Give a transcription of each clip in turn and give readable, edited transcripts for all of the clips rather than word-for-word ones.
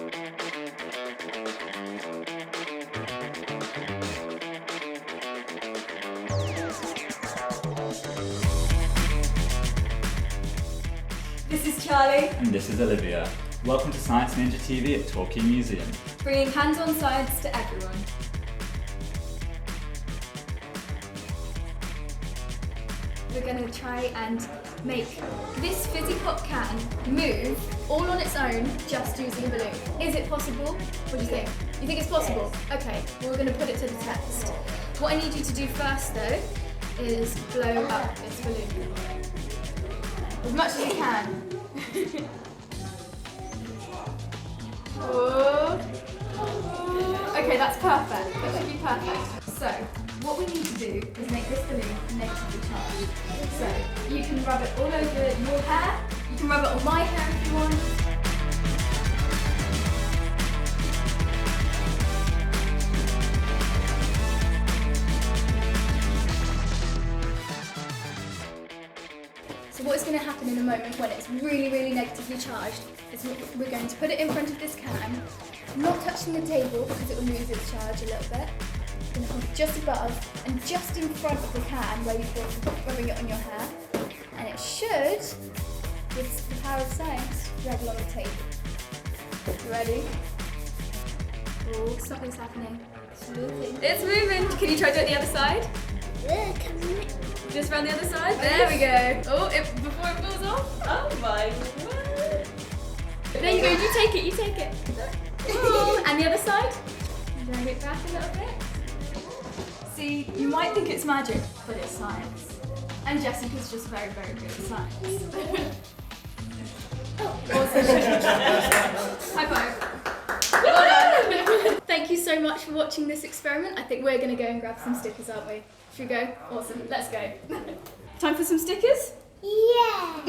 This is Charlie. And this is Olivia. Welcome to Science Ninja TV at Torquay Museum. Bringing hands-on science to everyone. We're going to try and make this fizzy pop can move all on its own just using a balloon. Is it possible? What do you think? You think it's possible? Yes. Okay, well, we're going to put it to the test. What I need you to do first though is blow up this balloon. As much as you can. Okay, that's perfect. That should be perfect. So, what we need to do is make this balloon negatively charged. So, you can rub it all over your hair. You can rub it on my hair if you want. So what is going to happen in a moment when it's really, really negatively charged is we're going to put it in front of this can, not touching the table because it will lose its charge a little bit. We're going to hold it just above and just in front of the can where you've been rubbing it on your hair. And it should, with the power of science, red along the table. You ready? Oh, something's happening. It's moving. It's moving! Can you try to do it the other side? Just round the other side. There we go. Oh, before it falls off. Oh my word. There you go. You take it. You take it. Oh, and the other side. Drag it back a little bit. See, you might think it's magic, but it's science. And Jessica's just very, very good at science. Awesome. High five. Well done. Thank you so much for watching this experiment. I think we're going to go and grab some stickers, aren't we? Should we go? Awesome. Let's go. Time for some stickers? Yeah!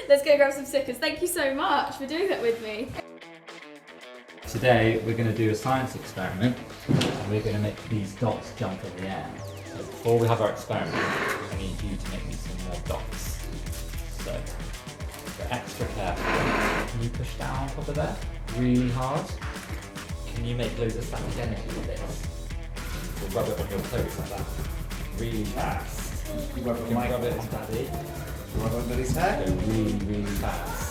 Let's go grab some stickers. Thank you so much for doing that with me. Today we're going to do a science experiment and we're going to make these dots jump in the air. So before we have our experiment, I need you to make me some more dots. So, be extra careful. Can you push down on top of there? Really hard? Can you make loads of static energy with this? We'll rub it on your clothes like that. Really fast. You rub it on Can you rub it on Daddy? Rub it under his hair. Go really, really fast.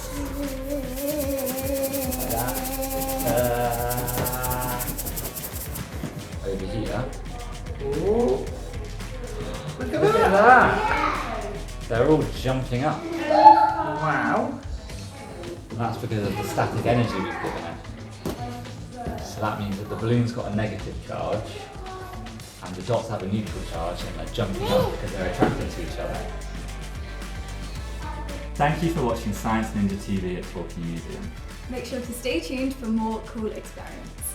Like that. Over here. Ooh. Look at Look at that! They're all jumping up. Wow. And that's because of the static energy we've given it. So that means that the balloon's got a negative charge and the dots have a neutral charge and they're jumping up because they're attracted to each other. Thank you for watching Science Ninja TV at Torquay Museum. Make sure to stay tuned for more cool experiments.